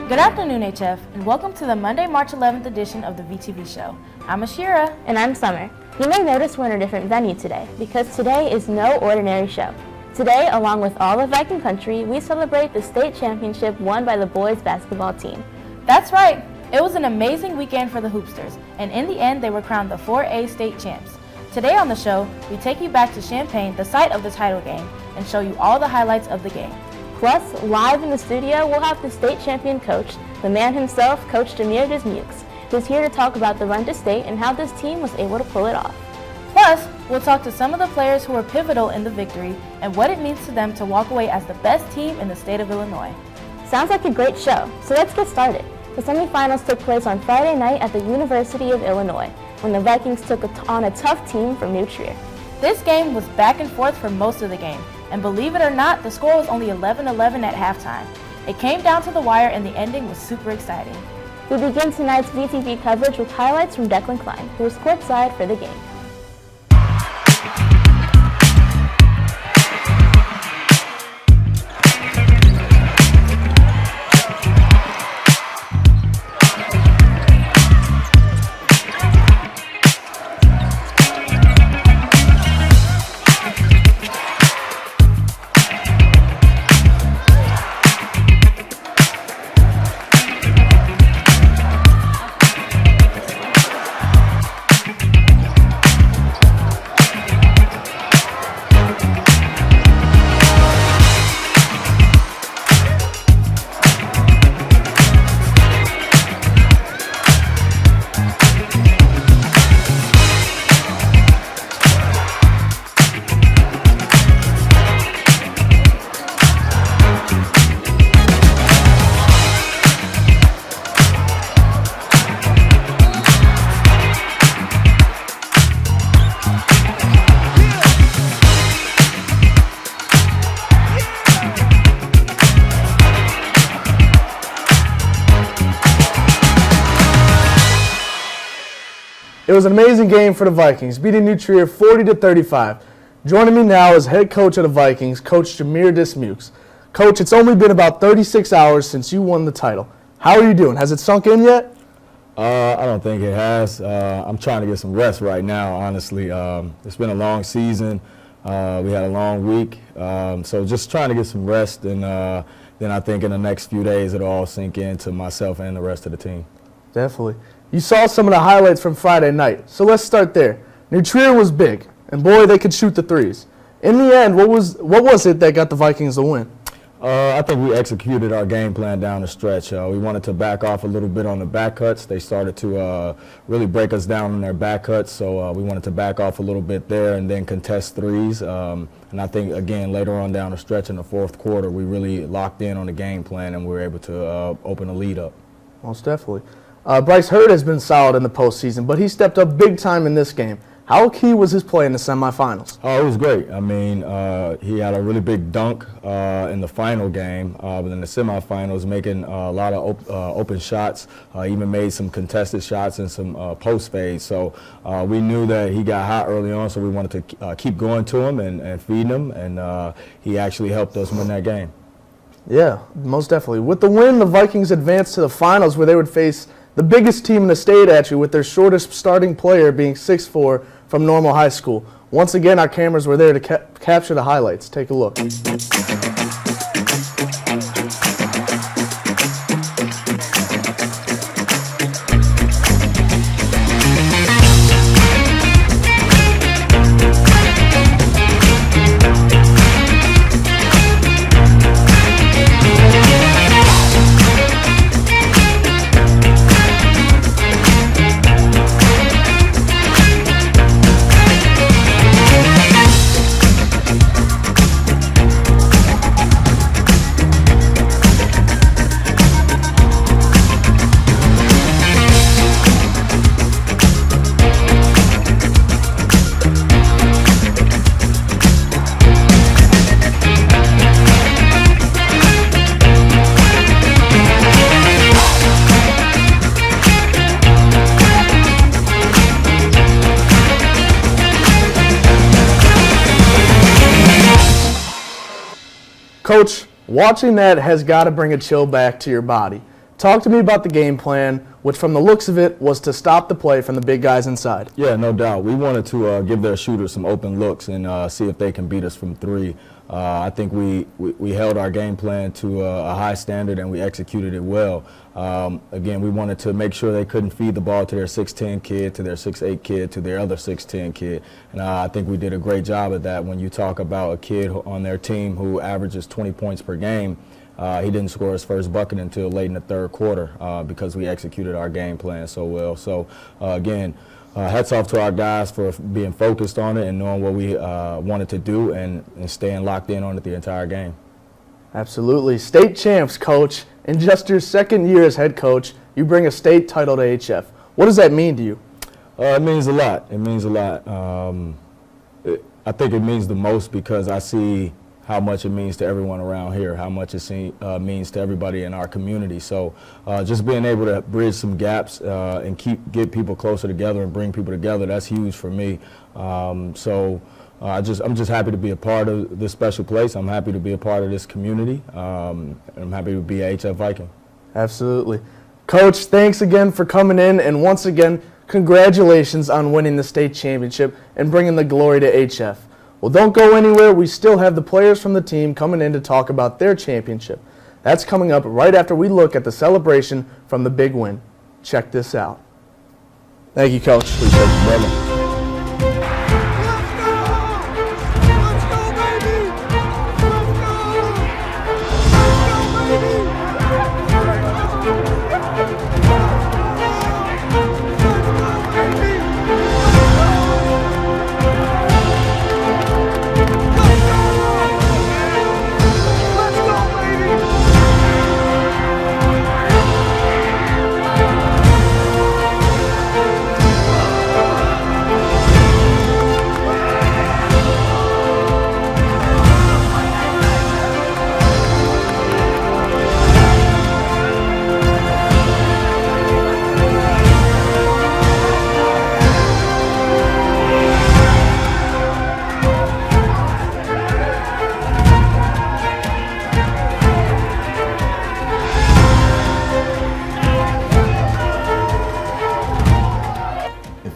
Good afternoon, HF, and welcome to the Monday, March 11th edition of the VTV Show. I'm Ashira. And I'm Summer. You may notice we're in a different venue today, because today is no ordinary show. Today, along with all of Viking country, we celebrate the state championship won by the boys basketball team. That's right. It was an amazing weekend for the Hoopsters, and in the end, they were crowned the 4A state champs. Today on the show, we take you back to Champaign, the site of the title game, and show you all the highlights of the game. Plus, live in the studio, we'll have the state champion coach, the man himself, Coach Jameer Dismukes, who's here to talk about the run to state and how this team was able to pull it off. Plus, we'll talk to some of the players who were pivotal in the victory and what it means to them to walk away as the best team in the state of Illinois. Sounds like a great show, so let's get started. The semifinals took place on Friday night at the University of Illinois, when the Vikings took on a tough team from New Trier. This game was back and forth for most of the game, and believe it or not, the score was only 11-11 at halftime. It came down to the wire and the ending was super exciting. We begin tonight's VTV coverage with highlights from Declan Klein, who was courtside for the game. It was an amazing game for the Vikings, beating New Trier 40-35. Joining me now is head coach of the Vikings, Coach Jameer Dismukes. Coach, it's only been about 36 hours since you won the title. How are you doing? Has it sunk in yet? I don't think it has. I'm trying to get some rest right now, honestly. It's been a long season. We had a long week. So just trying to get some rest, and then I think in the next few days it'll all sink into myself and the rest of the team. Definitely. You saw some of the highlights from Friday night, so let's start there. New Trier was big, and boy, they could shoot the threes. In the end, what was it that got the Vikings the win? I think we executed our game plan down the stretch. We wanted to back off a little bit on the back cuts. They started to really break us down on their back cuts, so we wanted to back off a little bit there and then contest threes. And I think, again, later on down the stretch in the fourth quarter, we really locked in on the game plan and we were able to open a lead up. Most definitely. Bryce Hurd has been solid in the postseason, but he stepped up big time in this game. How key was his play in the semifinals? Oh, it was great. I mean, he had a really big dunk in the final game, but in the semifinals, making a lot of open shots. Even made some contested shots and some post fades. So we knew that he got hot early on, so we wanted to keep going to him and feeding him, and he actually helped us win that game. Yeah, most definitely. With the win, the Vikings advanced to the finals where they would face the biggest team in the state, actually, with their shortest starting player being 6'4", from Normal High School. Once again, our cameras were there to capture the highlights. Take a look. Coach, watching that has got to bring a chill back to your body. Talk to me about the game plan, which from the looks of it was to stop the play from the big guys inside. Yeah, no doubt. We wanted to give their shooters some open looks and see if they can beat us from three. I think we held our game plan to a high standard and we executed it well. Again, we wanted to make sure they couldn't feed the ball to their 6'10 kid, to their 6'8 kid, to their other 6'10 kid. And I think we did a great job at that. When you talk about a kid on their team who averages 20 points per game, he didn't score his first bucket until late in the third quarter because we executed our game plan so well. So, again, hats off to our guys for being focused on it and knowing what we wanted to do and staying locked in on it the entire game. Absolutely. State champs, Coach. In just your second year as head coach, you bring a state title to HF. What does that mean to you? It means a lot. It means a lot. I think it means the most because I see how much it means to everyone around here, how much it means to everybody in our community. So just being able to bridge some gaps and get people closer together and bring people together, that's huge for me. I'm just happy to be a part of this special place. I'm happy to be a part of this community. And I'm happy to be a HF Viking. Absolutely. Coach, thanks again for coming in, and once again, congratulations on winning the state championship and bringing the glory to HF. Well, don't go anywhere. We still have the players from the team coming in to talk about their championship. That's coming up right after we look at the celebration from the big win. Check this out. Thank you, Coach. Appreciate you, brother.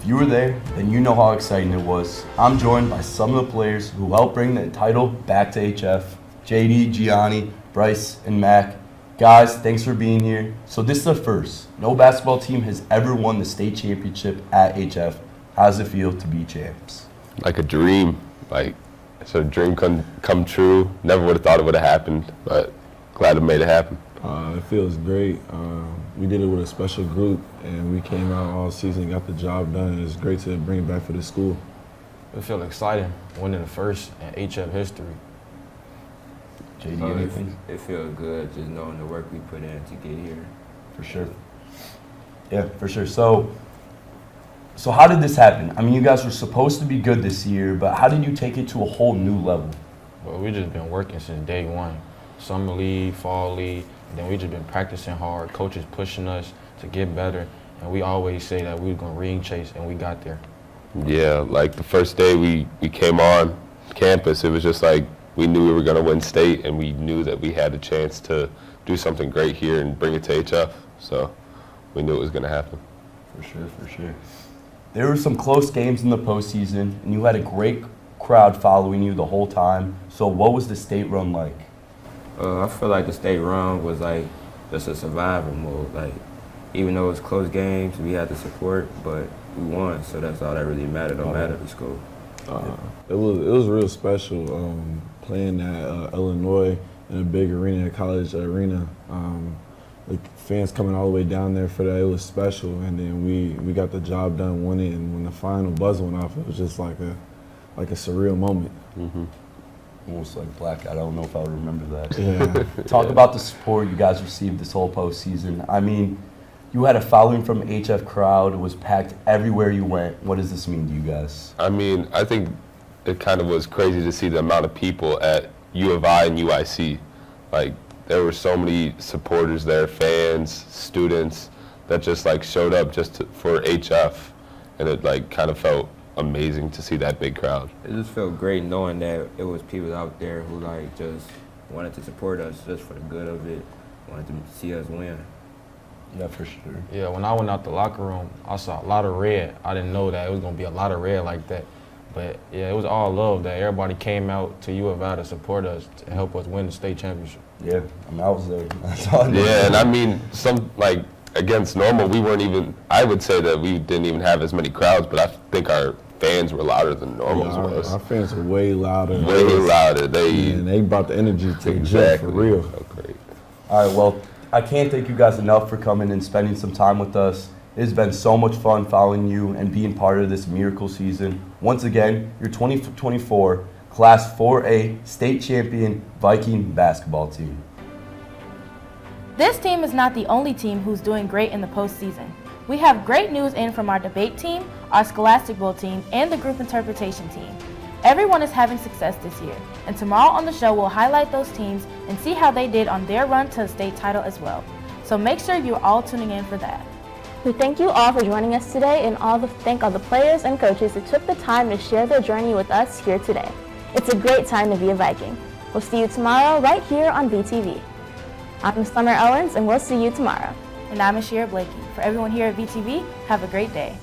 You were there, then you know how exciting it was. I'm joined by some of the players who helped bring the title back to HF. JD, Gianni, Bryce, and Mac. Guys, thanks for being here. So this is the first. No basketball team has ever won the state championship at HF. How does it feel to be champs? Like a dream. Like, it's a dream come true. Never would have thought it would have happened, but glad it made it happen. It feels great. We did it with a special group, and we came out all season, got the job done. It's great to bring it back for the school. It felt exciting, winning the first in HF history. JD, anything? It feels good just knowing the work we put in to get here. For sure. Yeah, for sure. So how did this happen? I mean, you guys were supposed to be good this year, but how did you take it to a whole new level? Well, we just been working since day one. Summer league, fall league, and then we just been practicing hard. Coaches pushing us to get better, and we always say that we were gonna ring chase, and we got there. Yeah, like the first day we came on campus, it was just like we knew we were gonna win state, and we knew that we had a chance to do something great here and bring it to HF. So we knew it was gonna happen. For sure, for sure. There were some close games in the postseason, and you had a great crowd following you the whole time. So what was the state run like? I feel like the state run was like just a survival mode. Like, even though it was close games, we had the support, but we won, so that's all that really mattered. Don't matter to school. It was real special playing at Illinois in a big arena, a college arena. Like fans coming all the way down there for that, it was special. And then we got the job done, won it, and when the final buzzer went off, it was just like a surreal moment. Mm-hmm. Almost like black. I don't know if I would remember that. Yeah. Talk about the support you guys received this whole postseason. I mean, you had a following from HF crowd. It was packed everywhere you went. What does this mean to you guys? I mean, I think it kind of was crazy to see the amount of people at U of I and UIC. Like, there were so many supporters there, fans, students, that just like showed up just for HF, and it like kind of felt amazing to see that big crowd. It just felt great knowing that it was people out there who like just wanted to support us just for the good of it, wanted to see us win. Yeah, for sure. Yeah, when I went out the locker room, I saw a lot of red. I didn't know that it was going to be a lot of red like that. But, yeah, it was all love that everybody came out to U of I to support us, to help us win the state championship. Yeah, I mean, I was there. That's all I know. Yeah, and I mean, against normal, we weren't even, I would say that we didn't even have as many crowds, but I think our fans were louder than normal was. Our fans were way louder. Way louder. They brought the energy to the gym for Exactly. real. So great. All right, well, I can't thank you guys enough for coming and spending some time with us. It's been so much fun following you and being part of this miracle season. Once again, your 2024 Class 4A state champion Viking basketball team. This team is not the only team who's doing great in the postseason. We have great news in from our debate team, our Scholastic Bowl team, and the group interpretation team. Everyone is having success this year, and tomorrow on the show we'll highlight those teams and see how they did on their run to the state title as well. So make sure you're all tuning in for that. We thank you all for joining us today and thank all the players and coaches who took the time to share their journey with us here today. It's a great time to be a Viking. We'll see you tomorrow right here on VTV. I'm Summer Owens, and we'll see you tomorrow. And I'm Ashira Blakey. For everyone here at VTV, have a great day.